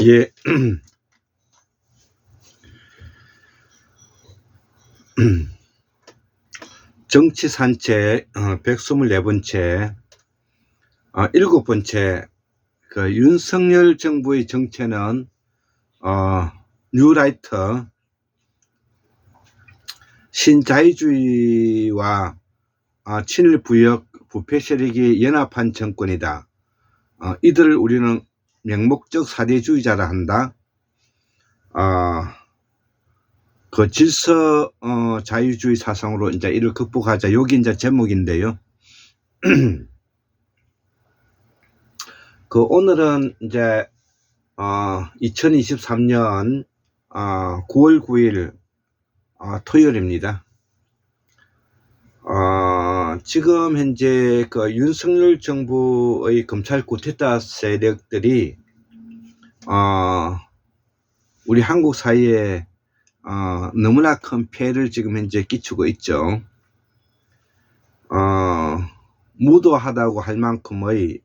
예. 정치 산책 124번째 7번째 그 윤석열 정부의 정체는 뉴라이트 신자유주의와 친일부역 부패 세력이 연합한 정권이다. 이들을 우리는 맹목적 사대주의자라 한다. 그 질서 자유주의 사상으로 이제 이를 극복하자. 여기 이제 제목인데요. 그 오늘은 이제 2023년 9월 9일 토요일입니다. 지금 현재 그 윤석열 정부의 검찰 구테타 세력들이 우리 한국 사회에 너무나 큰 폐해를 지금 현재 끼치고 있죠. 무도하다고 할 만큼의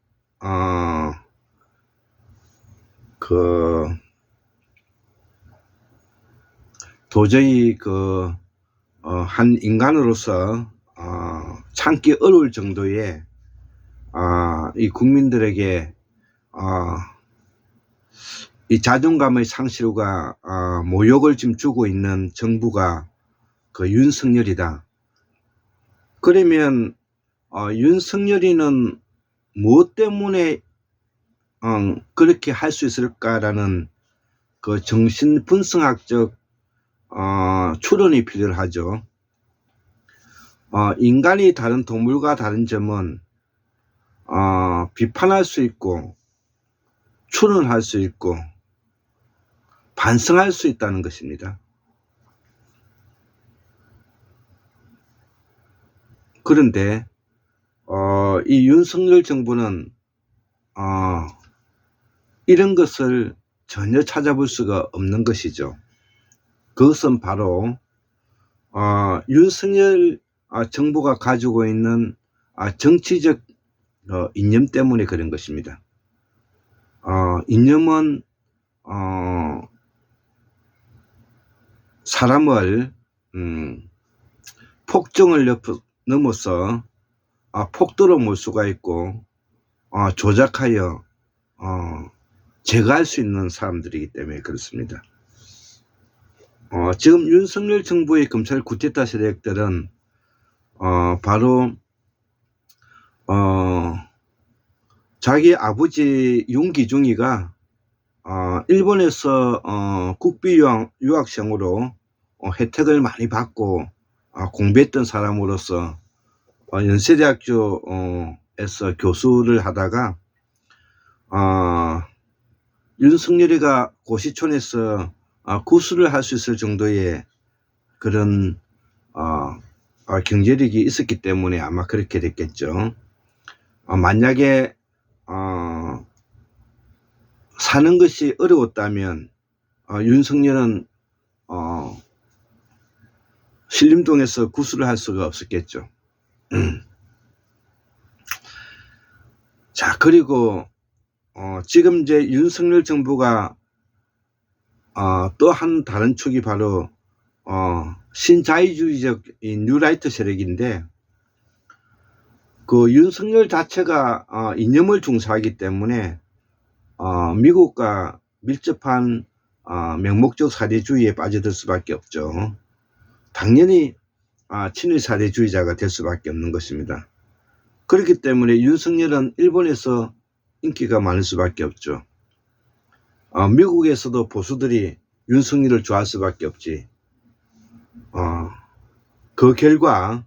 도저히 한 인간으로서 참기 어려울 정도의 이 국민들에게 이 자존감의 상실과 모욕을 지금 주고 있는 정부가 그 윤석열이다. 그러면 윤석열이는 무엇 때문에 그렇게 할 수 있을까라는 그 정신분석학적 추론이 필요하죠. 인간이 다른 동물과 다른 점은 비판할 수 있고 추론할 수 있고 반성할 수 있다는 것입니다. 그런데 이 윤석열 정부는 이런 것을 전혀 찾아볼 수가 없는 것이죠. 그것은 바로 윤석열 정부가 가지고 있는 정치적 이념 때문에 그런 것입니다. 이념은 사람을 폭정을 넘어서 폭도로 몰 수가 있고 조작하여 제거할 수 있는 사람들이기 때문에 그렇습니다. 지금 윤석열 정부의 검찰 구테타 세력들은 바로 자기 아버지 윤기중이가 일본에서 국비 유학생으로 혜택을 많이 받고 공부했던 사람으로서 연세대학교에서 교수를 하다가 윤석열이가 고시촌에서 구술을 할 수 있을 정도의 그런 경제력이 있었기 때문에 아마 그렇게 됐겠죠. 만약에 사는 것이 어려웠다면 윤석열은 신림동에서 구술을 할 수가 없었겠죠. 자, 그리고 지금 이제 윤석열 정부가 또 한 다른 축이 바로 신자유주의적 뉴라이트 세력인데, 그 윤석열 자체가 이념을 중시하기 때문에 미국과 밀접한 맹목적 사대주의에 빠져들 수밖에 없죠. 당연히 친일 사대주의자가 될 수밖에 없는 것입니다. 그렇기 때문에 윤석열은 일본에서 인기가 많을 수밖에 없죠. 미국에서도 보수들이 윤석열을 좋아할 수밖에 없지. 그 결과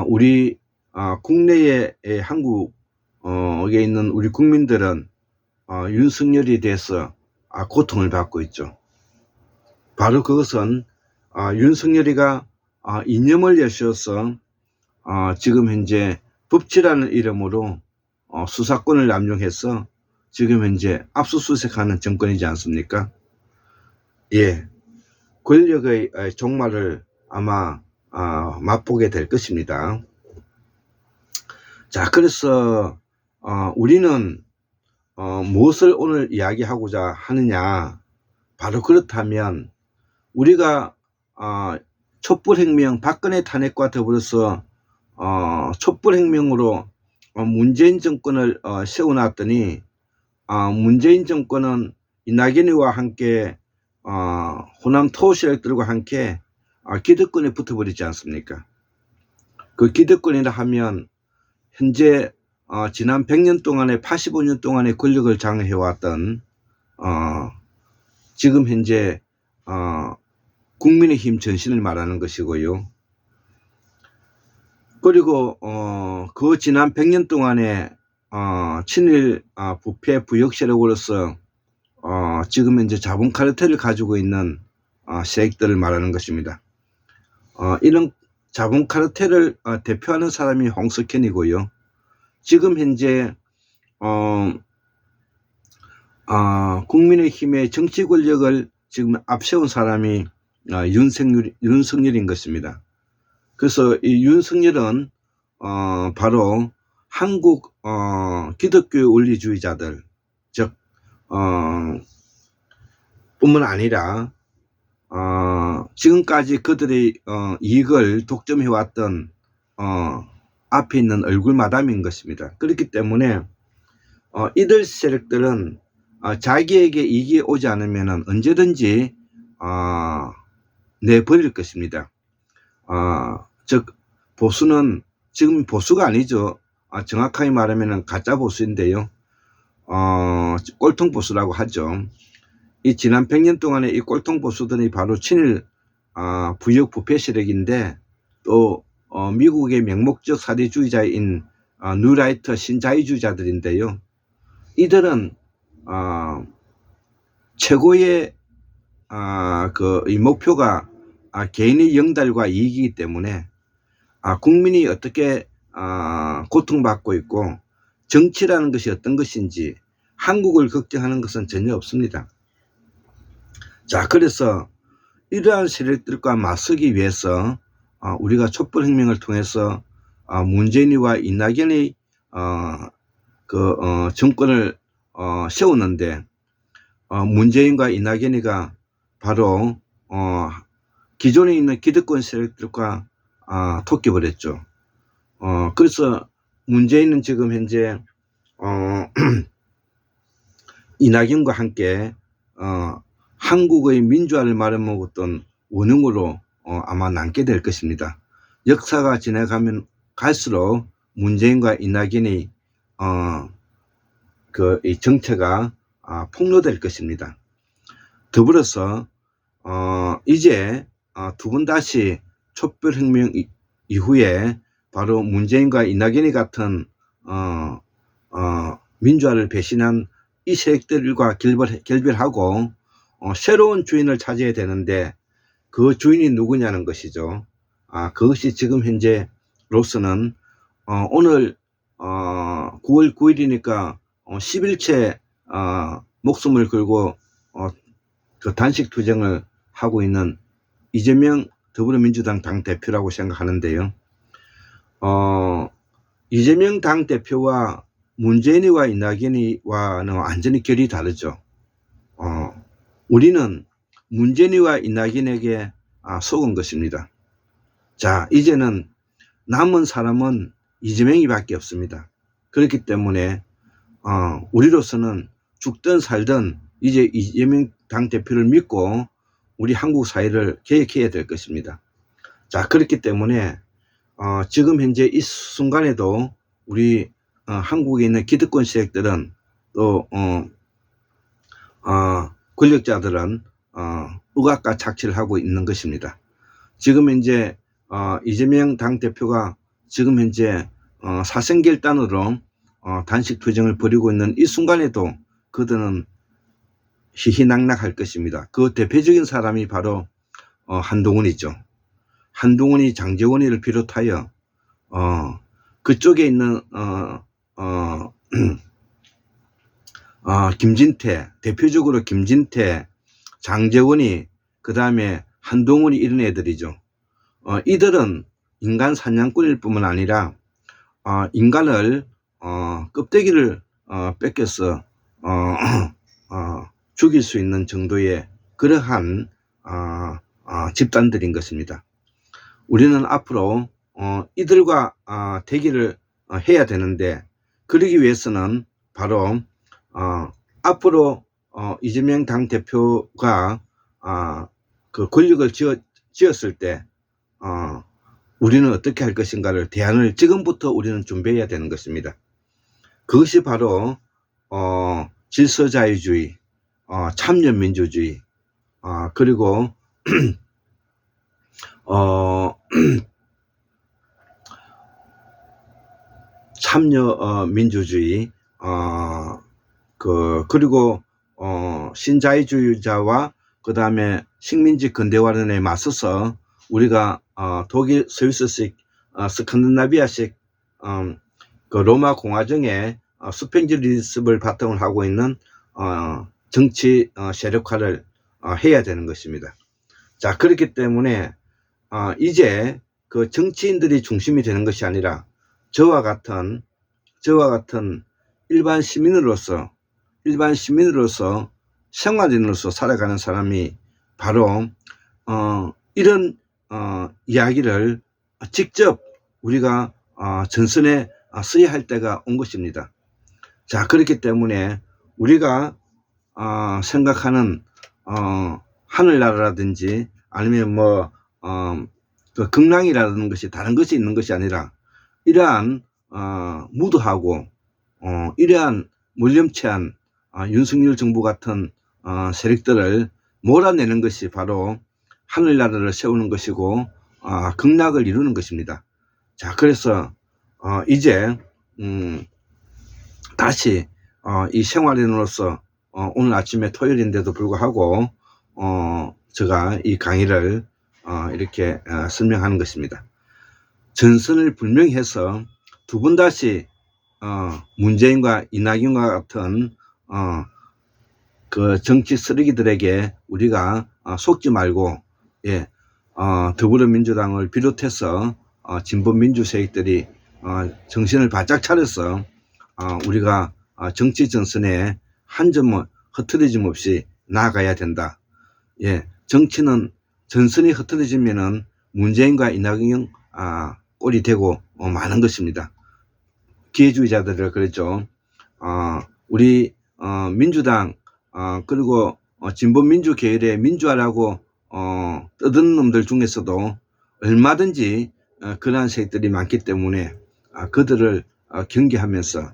우리 국내의 한국에 있는 우리 국민들은 윤석열에 대해서 고통을 받고 있죠. 바로 그것은 윤석열이가 이념을 내세워서 지금 현재 법치라는 이름으로 수사권을 남용해서 지금 현재 압수수색하는 정권이지 않습니까? 예, 권력의 종말을 아마 맛보게 될 것입니다. 자, 그래서 우리는 무엇을 오늘 이야기하고자 하느냐. 바로 그렇다면 우리가 촛불혁명 박근혜 탄핵과 더불어서 촛불혁명으로 문재인 정권을 세워놨더니 문재인 정권은 이낙연이와 함께 호남 토 세력들과 함께 기득권에 붙어버리지 않습니까? 그 기득권이라 하면 현재 지난 100년 동안에 85년 동안의 권력을 장악해왔던 지금 현재 국민의힘 전신을 말하는 것이고요. 그리고 그 지난 100년 동안에 친일 부패 부역 세력으로서 지금 현재 자본 카르텔을 가지고 있는 세력들을 말하는 것입니다. 이런 자본 카르텔을 대표하는 사람이 홍석현이고요. 지금 현재 국민의힘의 정치 권력을 지금 앞세운 사람이 윤석열인 것입니다. 그래서 이 윤석열은 바로 한국 기독교 원리주의자들, 즉 뿐만 아니라 지금까지 그들의 이익을 독점해왔던 앞에 있는 얼굴 마담인 것입니다. 그렇기 때문에 이들 세력들은 자기에게 이익이 오지 않으면 언제든지 내버릴 것입니다. 즉 보수는 지금 보수가 아니죠. 정확하게 말하면 가짜 보수인데요. 꼴통 보수라고 하죠. 이 지난 100년 동안에 이 꼴통 보수들이 바로 친일 부역 부패 세력인데 또 미국의 맹목적 사대주의자인 뉴라이트 신자유주의자들인데요. 이들은 최고의 이 목표가 개인의 영달과 이익이기 때문에 국민이 어떻게 고통받고 있고 정치라는 것이 어떤 것인지 한국을 걱정하는 것은 전혀 없습니다. 자, 그래서 이러한 세력들과 맞서기 위해서 우리가 촛불혁명을 통해서 문재인이와 이낙연의 정권을 세웠는데 문재인과 이낙연이가 바로 기존에 있는 기득권 세력들과 토끼버렸죠. 그래서 문재인은 지금 현재 이낙연과 함께 한국의 민주화를 말아먹었던 원흉으로 아마 남게 될 것입니다. 역사가 지나가면 갈수록 문재인과 이낙연의 이 정체가 폭로될 것입니다. 더불어서 이제 두 번 다시 촛불혁명 이후에 바로 문재인과 이낙연이 같은 민주화를 배신한 이 세력들과 결별하고 새로운 주인을 찾아야 되는데 그 주인이 누구냐는 것이죠. 그것이 지금 현재로서는 오늘 9월 9일이니까 10일째 목숨을 걸고 그 단식 투쟁을 하고 있는 이재명 더불어민주당 당대표라고 생각하는데요. 이재명 당대표와 문재인이와 이낙연이와는 완전히 결이 다르죠. 우리는 문재인이와 이낙연에게 속은 것입니다. 자, 이제는 남은 사람은 이재명이 밖에 없습니다. 그렇기 때문에 우리로서는 죽든 살든 이제 이재명 당대표를 믿고 우리 한국 사회를 개혁해야 될 것입니다. 자, 그렇기 때문에 지금 현재 이 순간에도 우리 한국에 있는 기득권 세력들은 또 권력자들은 의각과 착취를 하고 있는 것입니다. 지금 현재 이재명 당대표가 지금 현재 사생결단으로 단식 투쟁을 벌이고 있는 이 순간에도 그들은 희희낙낙할 것입니다. 그 대표적인 사람이 바로 한동훈이죠. 한동훈이 장제원이를 비롯하여 그쪽에 있는 김진태, 대표적으로 김진태, 장제원이, 그 다음에 한동훈이 이런 애들이죠. 이들은 인간 사냥꾼일 뿐만 아니라 인간을 껍데기를 뺏겨서 죽일 수 있는 정도의 그러한 집단들인 것입니다. 우리는 앞으로 이들과 대결을 해야 되는데, 그러기 위해서는 바로 앞으로 이재명 당대표가 그 권력을 쥐었을 때 우리는 어떻게 할 것인가를 대안을 지금부터 우리는 준비해야 되는 것입니다. 그것이 바로 질서자유주의, 참여민주주의, 그리고 참여민주주의, 그리고 신자유주의자와 그 다음에 식민지 근대화론에 맞서서 우리가 독일 스위스식 스칸디나비아식 그 로마 공화정의 수평주의습을 바탕으로 하고 있는 정치 세력화를 해야 되는 것입니다. 자, 그렇기 때문에 이제 그 정치인들이 중심이 되는 것이 아니라 저와 같은 일반 시민으로서 생활인으로서 살아가는 사람이 바로 이런 이야기를 직접 우리가 전선에 써야 할 때가 온 것입니다. 자, 그렇기 때문에 우리가 생각하는 하늘나라라든지 아니면 그 극락이라는 것이 다른 것이 있는 것이 아니라 이러한 무도하고 이러한 몰염체한 윤석열 정부 같은 세력들을 몰아내는 것이 바로 하늘나라를 세우는 것이고 극락을 이루는 것입니다. 자, 그래서 이제 다시 이 생활인으로서 오늘 아침에 토요일인데도 불구하고 제가 이 강의를 이렇게 설명하는 것입니다. 전선을 분명히 해서 두 번 다시 문재인과 이낙연과 같은 그 정치 쓰레기들에게 우리가 속지 말고, 예, 더불어민주당을 비롯해서 진보민주 세력들이 정신을 바짝 차려서 우리가 정치 전선에 한 점은 흐트러짐 없이 나아가야 된다. 예, 정치는 전선이 흐트러지면은 문재인과 이낙연 꼴이 되고 많은 것입니다. 기회주의자들을 그랬죠. 우리 민주당 그리고 진보민주 계열의 민주화라고 떠드는 놈들 중에서도 얼마든지 그러한 세력들이 많기 때문에 그들을 경계하면서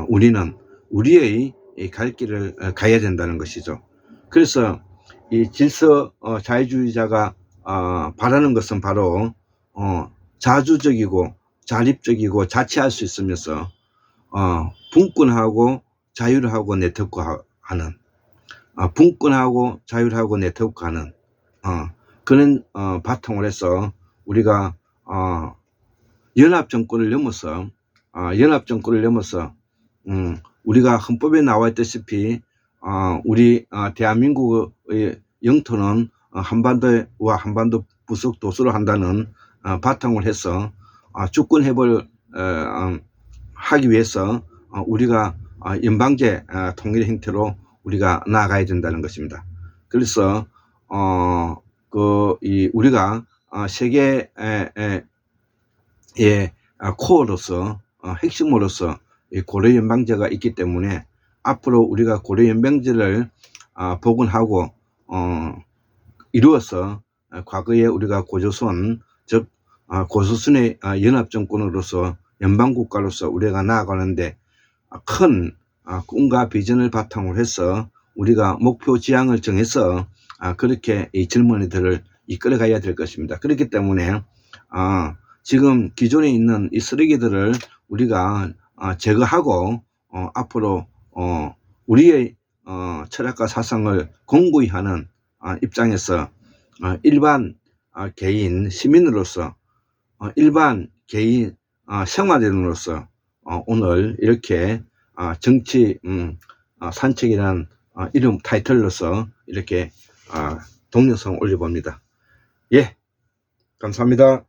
우리는 우리의 갈 길을 가야 된다는 것이죠. 그래서 이 질서 자유주의자가 바라는 것은 바로 자주적이고 자립적이고 자치할 수 있으면서 분권하고 자율하고 네트워크하는 분권하고 자율하고 네트워크하는 그런 바탕을 해서 우리가 연합정권을 넘어서 우리가 헌법에 나와 있다시피 우리 대한민국의 영토는 한반도와 한반도 부속 도서로 한다는 바탕을 해서 주권 해볼 하기 위해서 우리가 연방제 통일 형태로 우리가 나아가야 된다는 것입니다. 그래서 우리가 세계의 코어로서 핵심으로서 고려연방제가 있기 때문에 앞으로 우리가 고려연방제를 복원하고 이루어서 과거에 우리가 고조선 즉 고조선의 연합정권으로서 연방국가로서 우리가 나아가는데 큰 꿈과 비전을 바탕으로 해서 우리가 목표 지향을 정해서 그렇게 이 젊은이들을 이끌어가야 될 것입니다. 그렇기 때문에 지금 기존에 있는 이 쓰레기들을 우리가 제거하고 앞으로 우리의 철학과 사상을 공고히 하는 입장에서 일반 개인 시민으로서 일반 개인 생활인으로서 오늘 이렇게 정치 산책이라는 이름 타이틀로서 이렇게 동영상 올려봅니다. 예, 감사합니다.